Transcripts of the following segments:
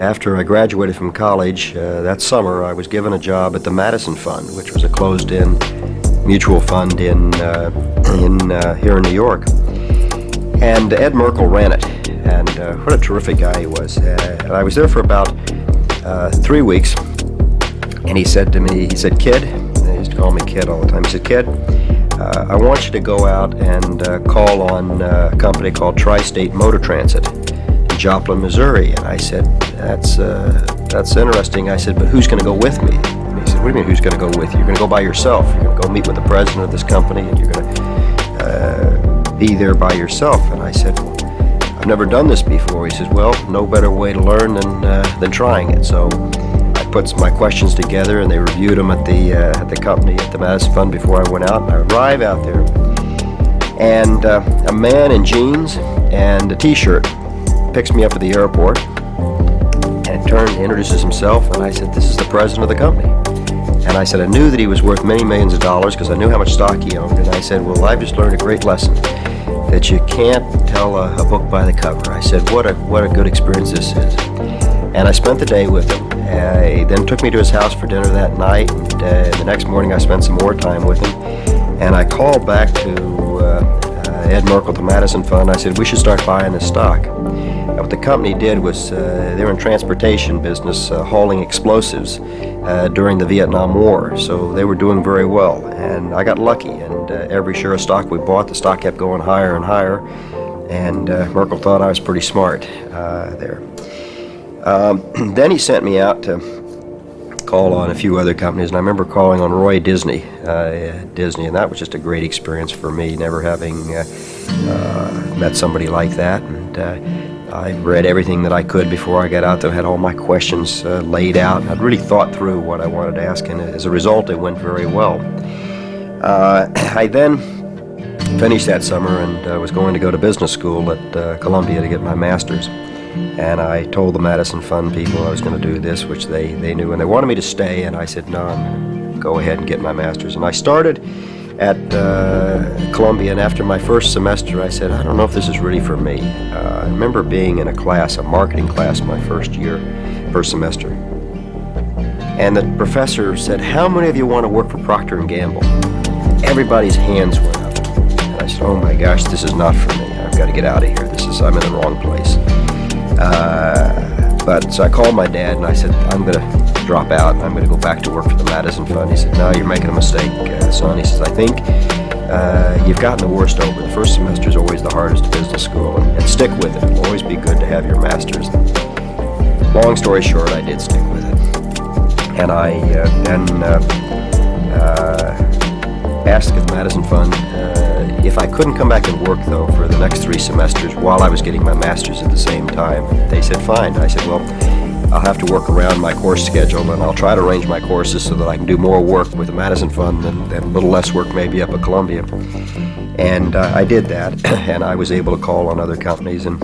After I graduated from college that summer, I was given a job at the Madison Fund, which was a closed-in mutual fund here in New York. And Ed Merkel ran it, and what a terrific guy he was. And I was there for about 3 weeks, and he said to me, "Kid," he used to call me Kid all the time, he said, "Kid, I want you to go out and call on a company called Tri-State Motor Transit in Joplin, Missouri." And I said, that's interesting. I said, "But who's going to go with me?" And he said, "What do you mean, who's going to go with you? You're going to go by yourself. You're going to go meet with the president of this company, and you're going to be there by yourself." And I said, "I've never done this before." He says, "Well, no better way to learn than trying it." So I put my questions together, and they reviewed them at the company, at the Madison Fund, before I went out. And I arrive out there, and a man in jeans and a T-shirt picks me up at the airport and introduces himself. And I said, "This is the president of the company." And I said, I knew that he was worth many millions of dollars because I knew how much stock he owned. And I said, "Well, I've just learned a great lesson, that you can't tell a book by the cover." I said, what a good experience this is. And I spent the day with him. He then took me to his house for dinner that night, and the next morning I spent some more time with him. And I called back to Ed Merkel, the Madison Fund. I said, "We should start buying this stock." And what the company did was they were in transportation business, hauling explosives during the Vietnam War. So they were doing very well. And I got lucky, and every share of stock we bought, the stock kept going higher and higher. And Merkel thought I was pretty smart there. Then he sent me out to call on a few other companies, and I remember calling on Roy Disney, and that was just a great experience for me, never having met somebody like that. And I read everything that I could before I got out there, had all my questions laid out, and I'd really thought through what I wanted to ask, and as a result, it went very well. I then finished that summer and was going to go to business school at Columbia to get my master's. And I told the Madison Fund people I was going to do this, which they knew, and they wanted me to stay, and I said, "No, I'm going to go ahead and get my master's." And I started at Columbia, and after my first semester, I said, "I don't know if this is really for me." I remember being in a marketing class, my first semester, and the professor said, "How many of you want to work for Procter & Gamble?" Everybody's hands went up, and I said, "Oh my gosh, this is not for me. I've got to get out of here. I'm in the wrong place." So I called my dad and I said, "I'm going to drop out and I'm going to go back to work for the Madison Fund." He said, "No, you're making a mistake, son." He says, "I think you've gotten the worst over. The first semester is always the hardest at business school, and stick with it. It'll always be good to have your master's." Long story short, I did stick with it. And I asked the Madison Fund if I couldn't come back and work, though, for the next 3 semesters while I was getting my master's at the same time. They said, "Fine." I said, "Well, I'll have to work around my course schedule, and I'll try to arrange my courses so that I can do more work with the Madison Fund and a little less work maybe up at Columbia." And I did that, and I was able to call on other companies. And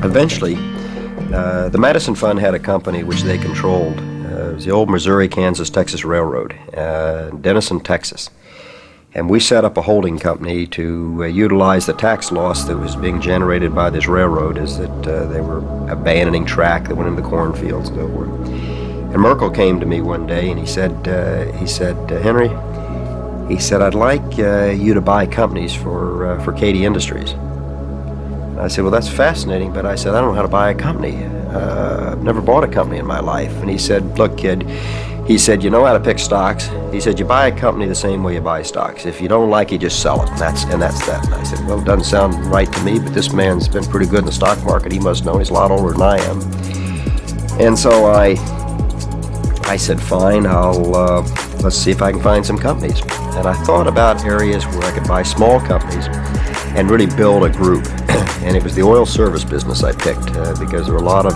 eventually, the Madison Fund had a company which they controlled. It was the old Missouri, Kansas, Texas Railroad, Denison, Texas. And we set up a holding company to utilize the tax loss that was being generated by this railroad, as that they were abandoning track that went into the cornfields and so forth. And Merkel came to me one day and he said, "Henry," he said, "I'd like you to buy companies for Katy Industries." And I said, "Well, that's fascinating," but I said, "I don't know how to buy a company. I've never bought a company in my life." And he said, "Look, kid," he said, "you know how to pick stocks." He said, "You buy a company the same way you buy stocks. If you don't like it, just sell it. And that's that." And I said, "Well, it doesn't sound right to me, but this man's been pretty good in the stock market. He must know. He's a lot older than I am." And so I said, "Fine, let's see if I can find some companies." And I thought about areas where I could buy small companies and really build a group. And it was the oil service business I picked because there were a lot of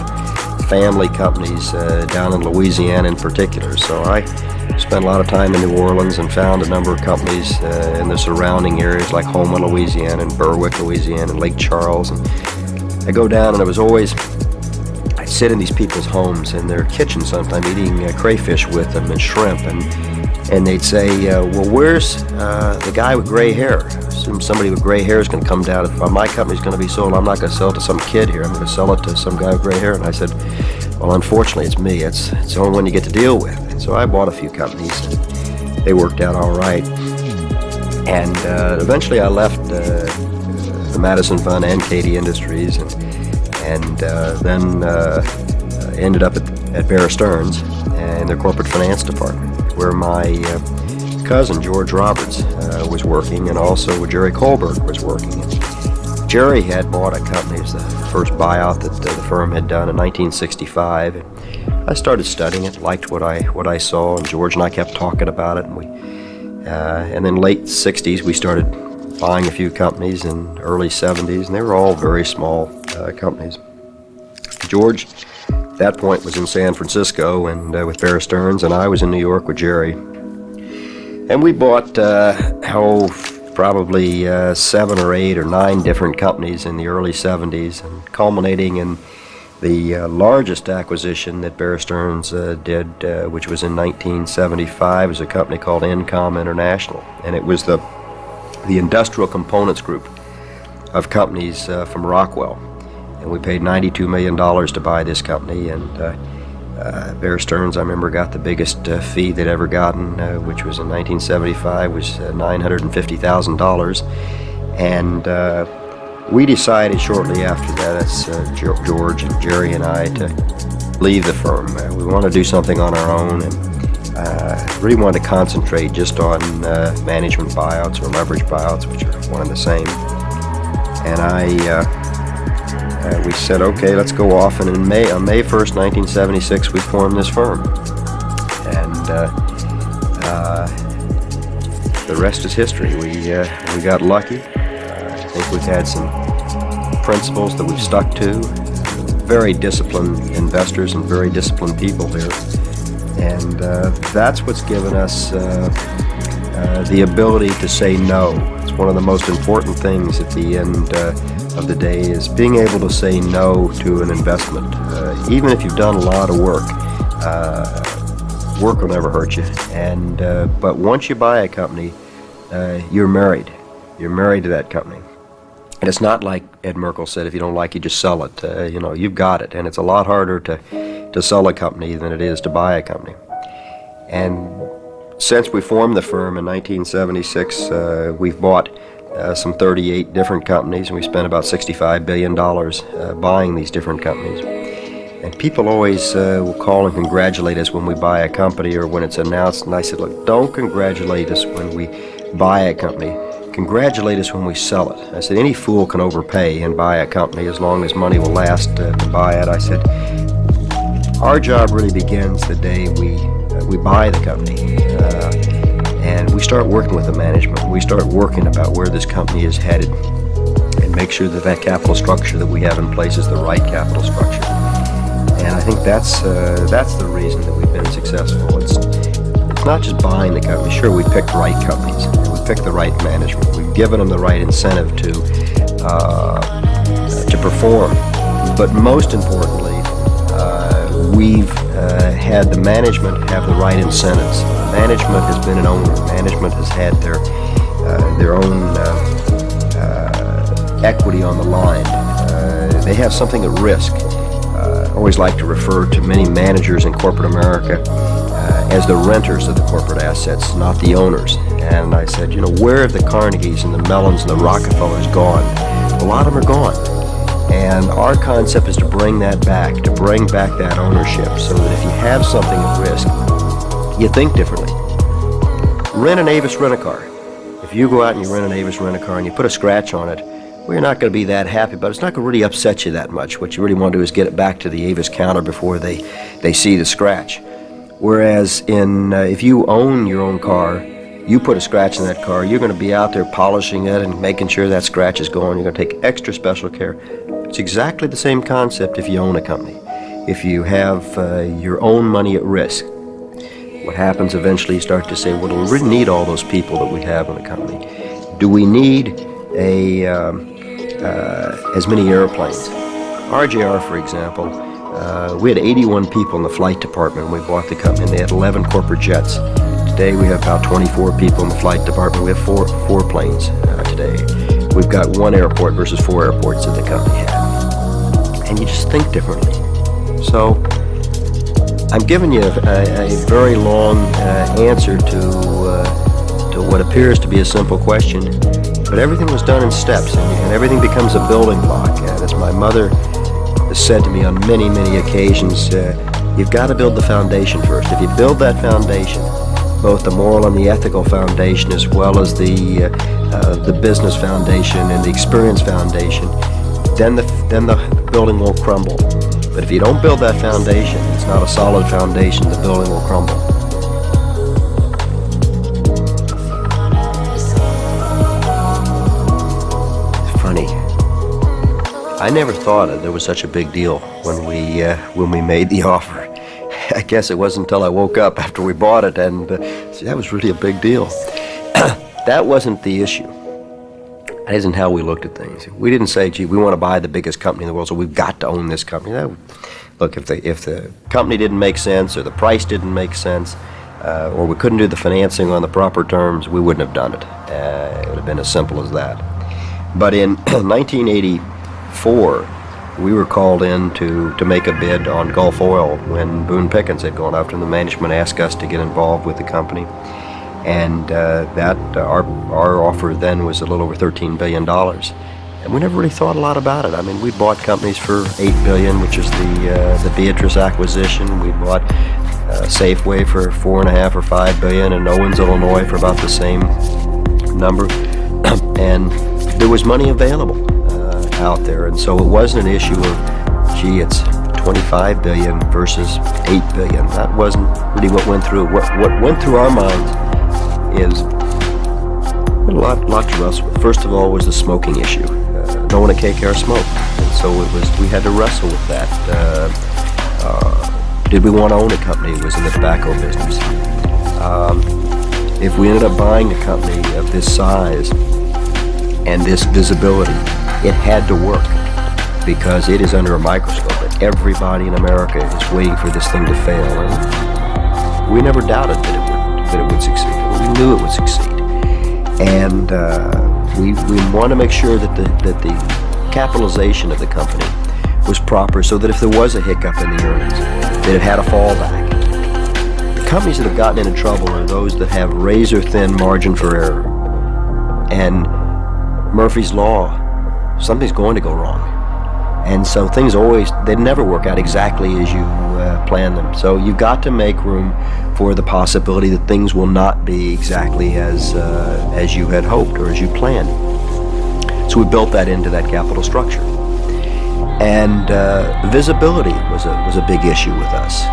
family companies down in Louisiana in particular. So I spent a lot of time in New Orleans and found a number of companies in the surrounding areas like Houma, Louisiana, and Berwick, Louisiana, and Lake Charles. And I go down, and it was always, I'd sit in these people's homes in their kitchen sometime eating crayfish with them and shrimp, and they'd say, "Well, where's the guy with gray hair?" I assume somebody with gray hair is going to come down. If my company's going to be sold, I'm not going to sell it to some kid here. I'm going to sell it to some guy with gray hair. And I said, Well, unfortunately, it's me. It's the only one you get to deal with. And so I bought a few companies, and they worked out all right. And eventually I left the Madison Fund and Katie Industries, and then ended up at Bear Stearns in their corporate finance department, where my cousin George Roberts was working, and also Jerry Kohlberg was working. Jerry had bought a company. It was the first buyout that the firm had done in 1965. And I started studying it, liked what I saw, and George and I kept talking about it. And then late 60s, we started buying a few companies, in early 70s, and they were all very small companies. George, at that point, was in San Francisco and with Bear Stearns, and I was in New York with Jerry. And we bought, probably 7 or 8 or 9 different companies in the early 70s, and culminating in the largest acquisition that Bear Stearns did, which was in 1975, was a company called Incom International, and it was the industrial components group of companies from Rockwell, and we paid $92 million to buy this company. And Bear Stearns, I remember, got the biggest fee they'd ever gotten, which was in 1975, was $950,000. And we decided shortly after that, that's George and Jerry and I, to leave the firm. We wanted to do something on our own, and really wanted to concentrate just on management buyouts or leverage buyouts, which are one and the same. And we said, okay, let's go off, and on May 1st, 1976, we formed this firm. And the rest is history. We got lucky. I think we've had some principles that we've stuck to. Very disciplined investors and very disciplined people here. And that's what's given us the ability to say no. It's one of the most important things at the end of the day, is being able to say no to an investment. Even if you've done a lot of work, work will never hurt you. And but once you buy a company, you're married. You're married to that company. And it's not like Ed Merkel said, if you don't like it, just sell it. You've got it. And it's a lot harder to sell a company than it is to buy a company. And since we formed the firm in 1976, we've bought some 38 different companies, and we spent about $65 billion buying these different companies. And people always will call and congratulate us when we buy a company or when it's announced. And I said, look, don't congratulate us when we buy a company. Congratulate us when we sell it. I said, any fool can overpay and buy a company as long as money will last to buy it. I said, our job really begins the day we buy the company. And we start working with the management. We start working about where this company is headed and make sure that capital structure that we have in place is the right capital structure. And I think that's the reason that we've been successful. It's not just buying the company. Sure, we picked right companies. We picked the right management. We've given them the right incentive to perform. But most importantly, we've had the management have the right incentives. Management has been an owner. Management has had their own equity on the line. They have something at risk. I always like to refer to many managers in corporate America as the renters of the corporate assets, not the owners. And I said, where have the Carnegies and the Mellons and the Rockefellers gone? A lot of them are gone. And our concept is to bring that back, to bring back that ownership, so that if you have something at risk, you think differently. Rent an Avis rent-a-car. If you go out and you rent an Avis rent-a-car and you put a scratch on it, well, you're not going to be that happy, but it's not going to really upset you that much. What you really want to do is get it back to the Avis counter before they see the scratch. Whereas if you own your own car, you put a scratch in that car, you're going to be out there polishing it and making sure that scratch is gone. You're going to take extra special care. It's exactly the same concept if you own a company. If you have your own money at risk, what happens eventually, you start to say, well, do we really need all those people that we have in a company? Do we need as many airplanes? RJR, for example, we had 81 people in the flight department when we bought the company, and they had 11 corporate jets. Today we have about 24 people in the flight department. We have four planes today. We've got 1 airport versus 4 airports that the company had. And you just think differently. So I'm giving you a very long answer to what appears to be a simple question, but everything was done in steps, and everything becomes a building block. And as my mother has said to me on many, many occasions, you've got to build the foundation first. If you build that foundation, both the moral and the ethical foundation, as well as the business foundation and the experience foundation, then the building won't crumble. But if you don't build that foundation, it's not a solid foundation, the building will crumble. It's funny. I never thought there was such a big deal when we made the offer. I guess it wasn't until I woke up after we bought it, and that was really a big deal. That wasn't the issue. That isn't how we looked at things. We didn't say, gee, we want to buy the biggest company in the world, so we've got to own this company. Look, if the company didn't make sense, or the price didn't make sense, or we couldn't do the financing on the proper terms, we wouldn't have done it. It would have been as simple as that. But in 1984, we were called in to make a bid on Gulf Oil when Boone Pickens had gone after, and the management asked us to get involved with the company. And our offer then was a little over $13 billion. And we never really thought a lot about it. I mean, we bought companies for $8 billion, which is the Beatrice acquisition. We bought Safeway for $4.5 or $5 billion, and Owens, Illinois for about the same number. And there was money available out there, and so it wasn't an issue of, gee, it's $25 billion versus $8 billion. That wasn't really what went through. What went through our minds is a lot to wrestle with. First of all was the smoking issue. No one at KKR smoked, and so we had to wrestle with that. Did we want to own a company that was in the tobacco business? If we ended up buying a company of this size and this visibility, it had to work, because it is under a microscope, and everybody in America is waiting for this thing to fail. And we never doubted that it would succeed. We knew it would succeed, and we want to make sure that the capitalization of the company was proper, so that if there was a hiccup in the earnings, that it had a fallback. The companies that have gotten into trouble are those that have razor-thin margin for error, and Murphy's Law, something's going to go wrong. And so things they never work out exactly as you plan them. So you've got to make room for the possibility that things will not be exactly as you had hoped or as you planned. So we built that into that capital structure. And visibility was a big issue with us.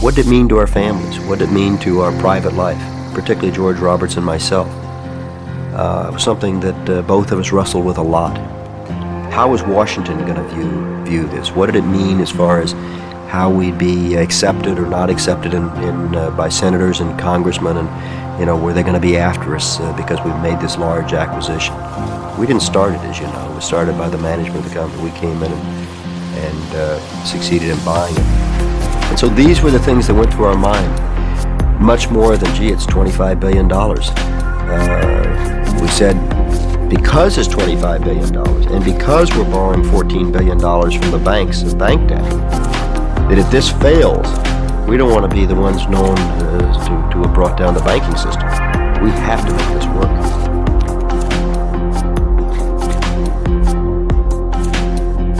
What did it mean to our families? What did it mean to our private life, particularly George Roberts and myself? It was something that both of us wrestled with a lot. How was Washington going to view this? What did it mean as far as how we'd be accepted or not accepted by senators and congressmen, and were they going to be after us because we made this large acquisition? We didn't start it, as you know. It was started by the management of the company. We came in and succeeded in buying it. And so these were the things that went through our mind, much more than, gee, it's $25 billion. We said, because it's $25 billion, and because we're borrowing $14 billion from the banks as bank debt, that if this fails, we don't want to be the ones known to have brought down the banking system. We have to make this work.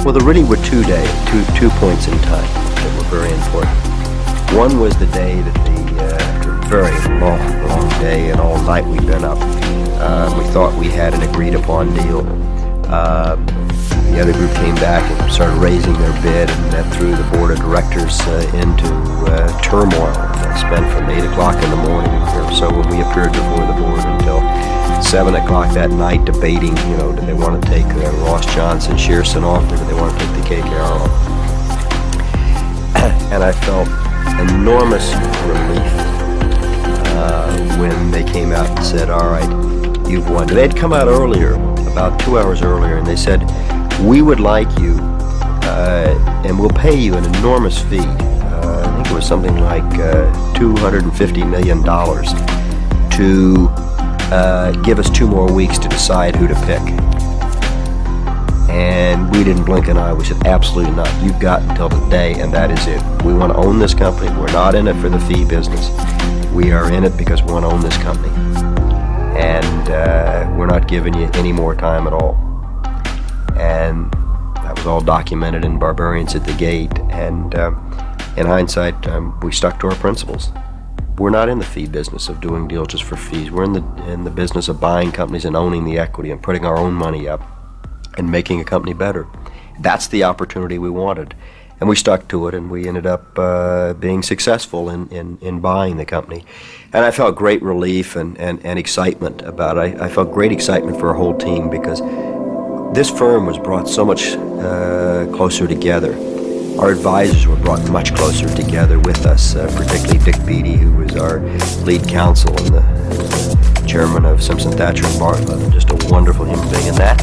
Well, there really were two points in time that were very important. One was the day that after a very long day and all night we'd been up, we thought we had an agreed upon deal. The other group came back and started raising their bid, and that threw the board of directors into turmoil. They spent from 8 o'clock in the morning or so when we appeared before the board until 7 o'clock that night debating, do they want to take Ross Johnson, Shearson off, or do they want to take the KKR off? And I felt enormous relief when they came out and said, all right, you've won. They'd come out earlier, about 2 hours earlier, and they said, we would like you, and we'll pay you an enormous fee. I think it was something like $250 million to give us 2 more weeks to decide who to pick. And And we didn't blink an eye. We said, absolutely not. You've got until the day, and that is it. We want to own this company. We're not in it for the fee business. We are in it because we want to own this company. And we're not giving you any more time at all. And that was all documented in Barbarians at the Gate. And in hindsight, we stuck to our principles. We're not in the fee business of doing deals just for fees. We're in the business of buying companies and owning the equity and putting our own money up and making a company better. That's the opportunity we wanted. And we stuck to it, and we ended up being successful in buying the company. And I felt great relief and excitement about it. I felt great excitement for our whole team because this firm was brought so much closer together. Our advisors were brought much closer together with us, particularly Dick Beattie, who was our lead counsel and the chairman of Simpson, Thacher & Bartlett, just a wonderful human being. And that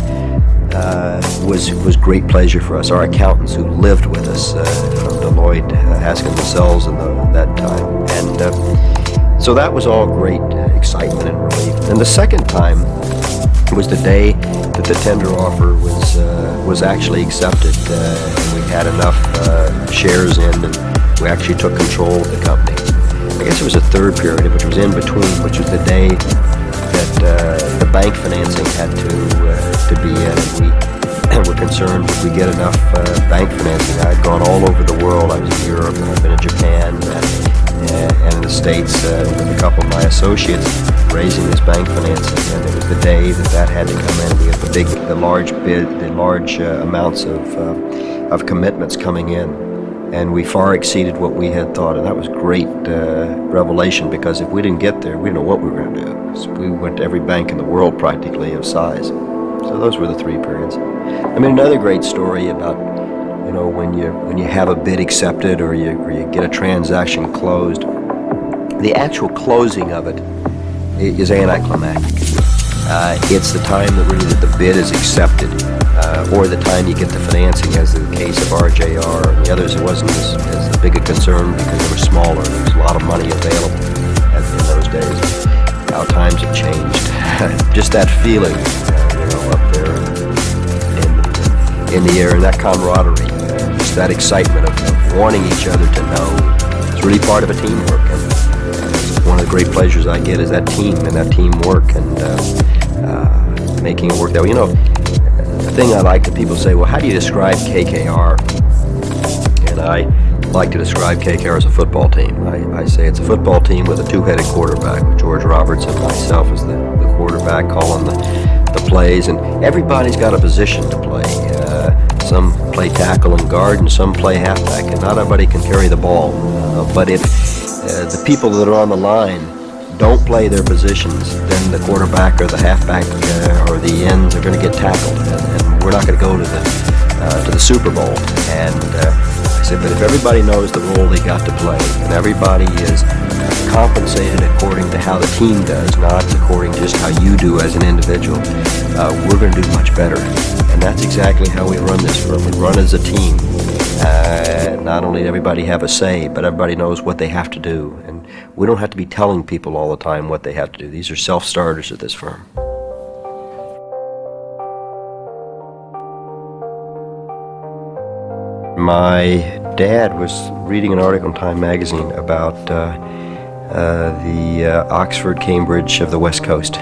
was great pleasure for us. Our accountants who lived with us from Deloitte, Haskins & Sells in that time. And so that was all great excitement and relief. And the second time was the day that the tender offer was actually accepted. We had enough shares in, and we actually took control of the company. I guess it was a third period, which was in between, which was the day that the bank financing had to be in, and we were concerned if we get enough bank financing. I'd gone all over the world. I was in Europe, and I've been in Japan, and in the States with a couple of my associates raising this bank financing, and it was the day that had to come in. We had the large amounts of commitments coming in, and we far exceeded what we had thought, and that was great revelation, because if we didn't get there, we didn't know what we were going to do. So we went to every bank in the world practically of size. So those were the three periods. I mean, another great story about, you know, when you have a bid accepted or you get a transaction closed, the actual closing of it is anticlimactic. It's the time that really the bid is accepted, or the time you get the financing, as in the case of RJR and the others. It wasn't as big a concern because they were smaller. There was a lot of money available in those days. How times have changed. Just that feeling, up there in the air, and that camaraderie, just that excitement of wanting each other to know. It's really part of a teamwork, and one of the great pleasures I get is that team and that teamwork and making it work that way. You know, the thing I like that people say, well, how do you describe KKR? And I like to describe KKR as a football team. I say it's a football team with a two-headed quarterback, with George Roberts and myself as the quarterback calling the plays, and everybody's got a position to play. Some play tackle and guard, and some play halfback, and not everybody can carry the ball. But if the people that are on the line don't play their positions, then the quarterback or the halfback or the ends are going to get tackled, and we're not going to go to the Super Bowl. And I said, but if everybody knows the role they got to play, and everybody is compensated according to how the team does, not according to just how you do as an individual, we're going to do much better. And that's exactly how we run this firm. We run as a team. Not only does everybody have a say, but everybody knows what they have to do. And we don't have to be telling people all the time what they have to do. These are self-starters at this firm. My dad was reading an article in Time magazine about the Oxford, Cambridge of the West Coast,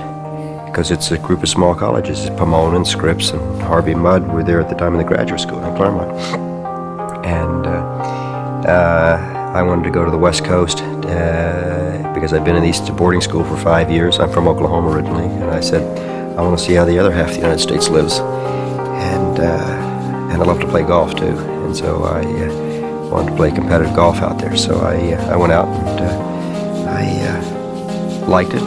because it's a group of small colleges. Pomona and Scripps and Harvey Mudd were there at the time in the graduate school in Claremont. And I wanted to go to the West Coast because I'd been in the East boarding school for 5 years. I'm from Oklahoma originally, and I said, I want to see how the other half of the United States lives. And I love to play golf too, and so I wanted to play competitive golf out there. So I went out, and I liked it.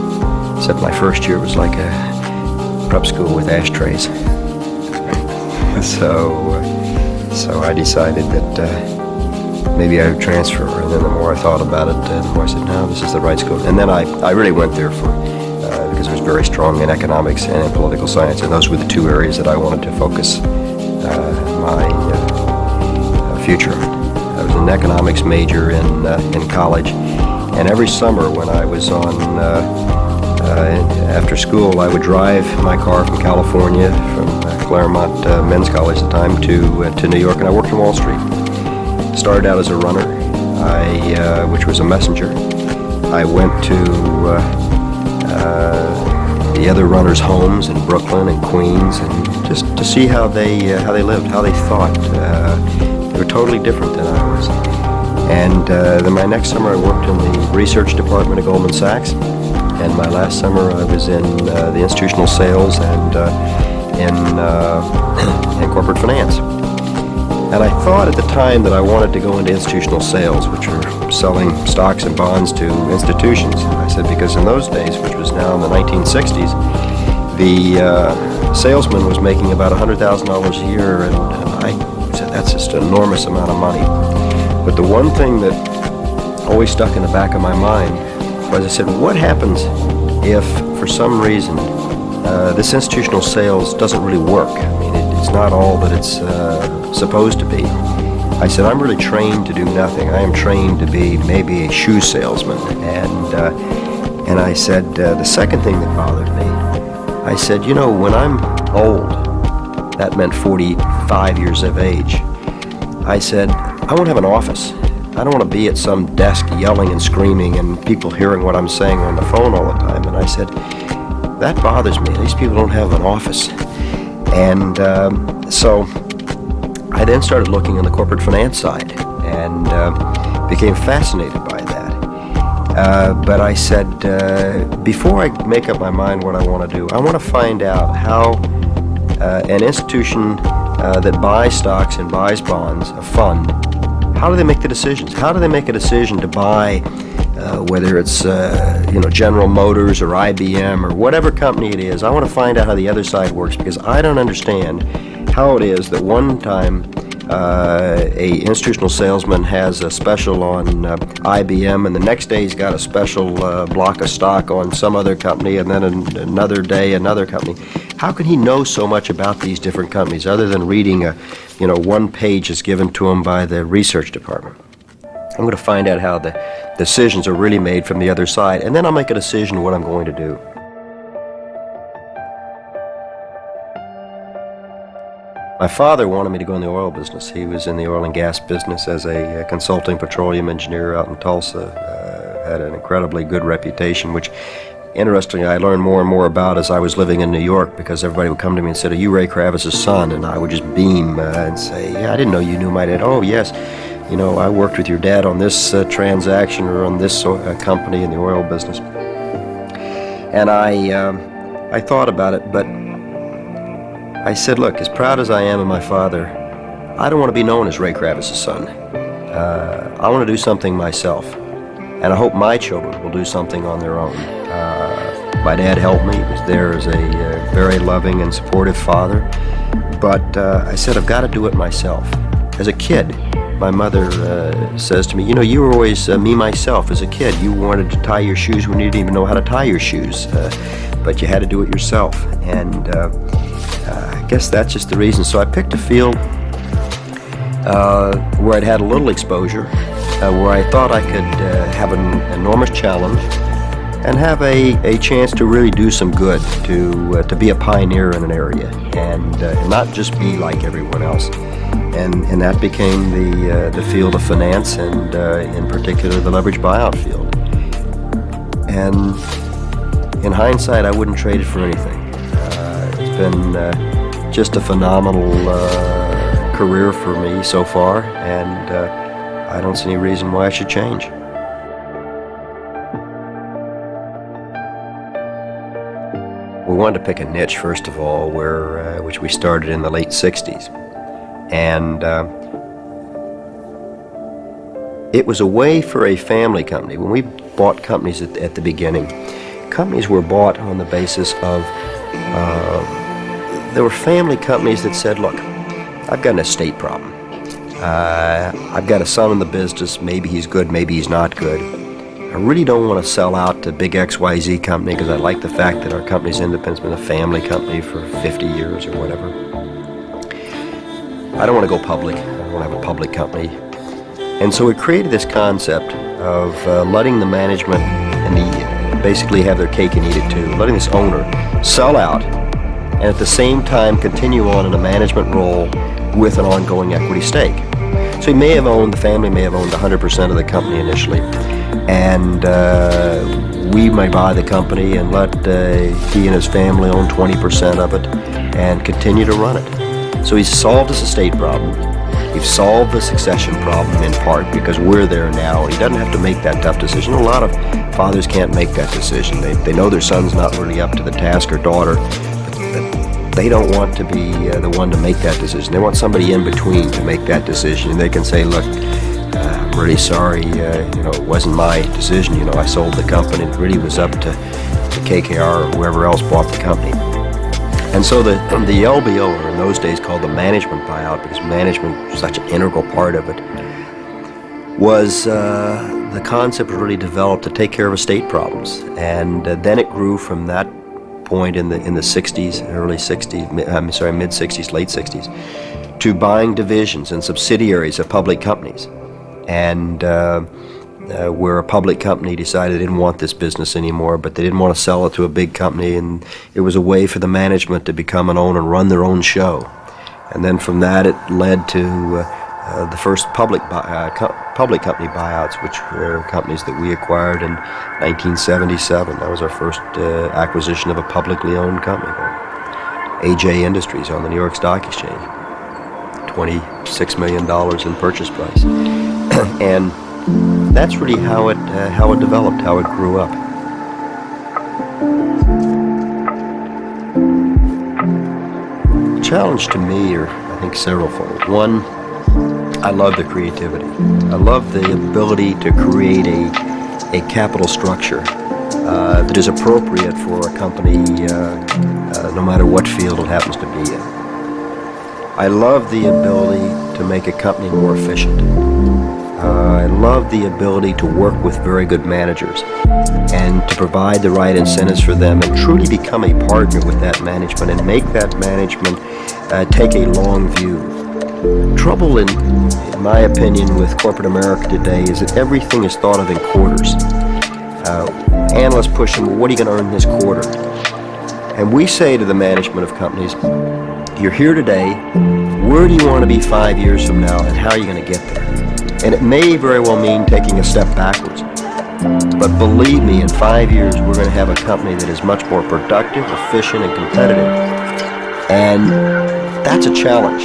Except my first year was like a prep school with ashtrays. So I decided that maybe I would transfer, and then the more I thought about it, the more I said, no, this is the right school. And then I really went there for because it was very strong in economics and in political science, and those were the two areas that I wanted to focus my future on. I was an economics major in college, and every summer when I was on After school, I would drive my car from California, from Claremont Men's College at the time, to New York, and I worked on Wall Street. Started out as a runner, which was a messenger. I went to the other runners' homes in Brooklyn and Queens, and just to see how they lived, how they thought. They were totally different than I was. And then my next summer, I worked in the research department of Goldman Sachs. And my last summer, I was in the institutional sales and in corporate finance. And I thought at the time that I wanted to go into institutional sales, which are selling stocks and bonds to institutions. I said, because in those days, which was now in the 1960s, the salesman was making about $100,000 a year, and I said, that's just an enormous amount of money. But the one thing that always stuck in the back of my mind was, I said, what happens if, for some reason, this institutional sales doesn't really work? I mean, it's not all that it's supposed to be. I said, I'm really trained to do nothing. I am trained to be maybe a shoe salesman. And I said, the second thing that bothered me, I said, you know, when I'm old, that meant 45 years of age, I said, I want to have an office. I don't want to be at some desk yelling and screaming and people hearing what I'm saying on the phone all the time. And I said, that bothers me. These people don't have an office. And so I then started looking on the corporate finance side and became fascinated by that. But I said, before I make up my mind what I want to do, I want to find out how an institution that buys stocks and buys bonds, a fund, how do they make the decisions? How do they make a decision to buy, whether it's General Motors or IBM or whatever company it is? I want to find out how the other side works, because I don't understand how it is that one time a institutional salesman has a special on IBM, and the next day he's got a special block of stock on some other company, and then another day another company. How can he know so much about these different companies other than reading one page is given to him by the research department? I'm going to find out how the decisions are really made from the other side, and then I'll make a decision what I'm going to do. My father wanted me to go in the oil business. He was in the oil and gas business as a consulting petroleum engineer out in Tulsa. Had an incredibly good reputation, which, interestingly, I learned more and more about as I was living in New York, because everybody would come to me and say, are you Ray Kravis's son? And I would just beam and say, yeah, I didn't know you knew my dad. Oh, yes. I worked with your dad on this transaction or on this company in the oil business. And I thought about it, but I said, look, as proud as I am of my father, I don't want to be known as Ray Kravis's son. I want to do something myself, and I hope my children will do something on their own. My dad helped me. He was there as a very loving and supportive father, but I said, I've got to do it myself. As a kid, my mother says to me, you were always me, myself. As a kid, you wanted to tie your shoes when you didn't even know how to tie your shoes, but you had to do it yourself. And I guess that's just the reason. So I picked a field where I'd had a little exposure, where I thought I could have an enormous challenge and have a chance to really do some good, to be a pioneer in an area, and not just be like everyone else. And that became the field of finance, and in particular the leveraged buyout field. And in hindsight, I wouldn't trade it for anything. It's been just a phenomenal career for me so far, and I don't see any reason why I should change. We wanted to pick a niche, first of all, which we started in the late 60s. And it was a way for a family company. When we bought companies at the beginning, companies were bought on the basis of, there were family companies that said, look, I've got an estate problem. I've got a son in the business. Maybe he's good, maybe he's not good. I really don't want to sell out to big XYZ company, because I like the fact that our company's independent. It's been a family company for 50 years or whatever. I don't want to go public. I don't want to have a public company. And so we created this concept of letting the management and basically have their cake and eat it too, letting this owner sell out and at the same time continue on in a management role with an ongoing equity stake. So the family may have owned 100% of the company initially, and we may buy the company and let he and his family own 20% of it and continue to run it. So he's solved his estate problem. We've solved the succession problem in part because we're there now, and he doesn't have to make that tough decision. A lot of fathers can't make that decision. They know their son's not really up to the task, or daughter, but they don't want to be the one to make that decision. They want somebody in between to make that decision, and they can say, look, I'm really sorry, it wasn't my decision. I sold the company. It really was up to KKR or whoever else bought the company. And so the LBO, or in those days called the management buyout, because management was such an integral part of it, was the concept really developed to take care of estate problems. And then it grew from that point in the 60s, early 60s, mid 60s, late 60s, to buying divisions and subsidiaries of public companies. And where a public company decided they didn't want this business anymore, but they didn't want to sell it to a big company, and it was a way for the management to become an owner and run their own show. And then from that it led to the first public company buyouts, which were companies that we acquired in 1977. That was our first acquisition of a publicly owned company, AJ Industries, on the New York Stock Exchange. $26 million in purchase price. And that's really how it developed, how it grew up. The challenge to me are, I think, severalfold. One, I love the creativity. I love the ability to create a capital structure that is appropriate for a company, no matter what field it happens to be in. I love the ability to make a company more efficient. I love the ability to work with very good managers and to provide the right incentives for them and truly become a partner with that management and make that management take a long view. Trouble, in my opinion, with corporate America today is that everything is thought of in quarters. Analysts push them, well, what are you going to earn this quarter? And we say to the management of companies, you're here today, where do you want to be 5 years from now, and how are you going to get there? And it may very well mean taking a step backwards. But believe me, in 5 years, we're going to have a company that is much more productive, efficient, and competitive. And that's a challenge.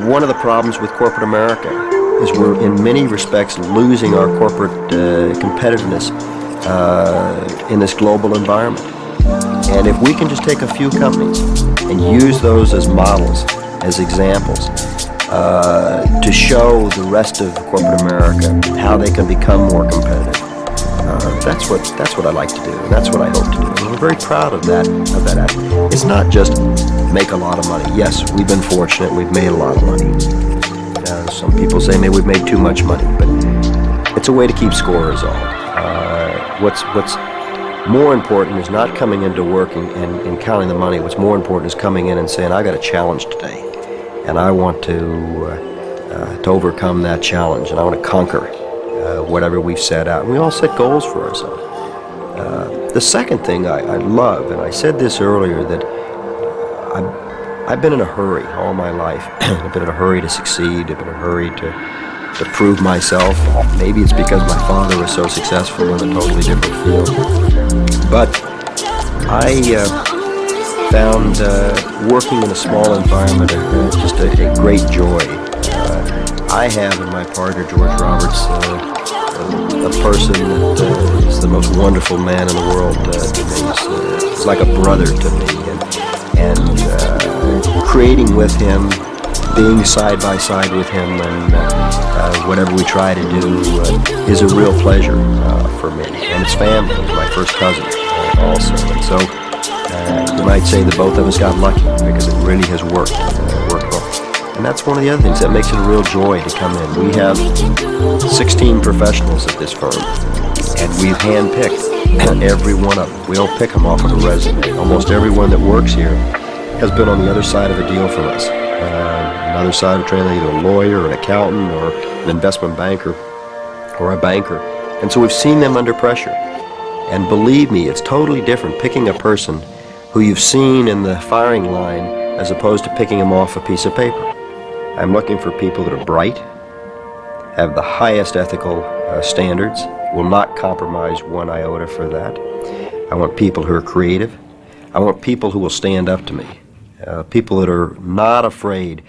One of the problems with corporate America is we're, in many respects, losing our corporate competitiveness in this global environment. And if we can just take a few companies and use those as models, as examples, to show the rest of corporate America how they can become more competitive. That's what I like to do, and that's what I hope to do. And we're very proud of that aspect. It's not just make a lot of money. Yes, we've been fortunate. We've made a lot of money. Some people say maybe we've made too much money, but it's a way to keep score is all. What's more important is not coming into work and counting the money. What's more important is coming in and saying, I got a challenge today, and I want to overcome that challenge, and I want to conquer whatever we've set out. And we all set goals for ourselves. The second thing I love, and I said this earlier, that I've been in a hurry all my life. I've been in a hurry to succeed. I've been in a hurry to prove myself. Maybe it's because my father was so successful in a totally different field. But I found working in a small environment just a great joy. I have in my partner, George Roberts, a person that is the most wonderful man in the world to me. He's like a brother to me. And creating with him, being side by side with him, and whatever we try to do is a real pleasure for me. And it's family. He's my first cousin also. And so you might say that both of us got lucky because it really has worked well. And that's one of the other things that makes it a real joy to come in. We have 16 professionals at this firm, and we've handpicked every one of them. We don't pick them off of a resume. Almost everyone that works here has been on the other side of a deal from us. Another side of training, either a lawyer, or an accountant, or an investment banker, or a banker. And so we've seen them under pressure. And believe me, it's totally different picking a person who you've seen in the firing line as opposed to picking them off a piece of paper. I'm looking for people that are bright, have the highest ethical standards, will not compromise one iota for that. I want people who are creative. I want people who will stand up to me. People that are not afraid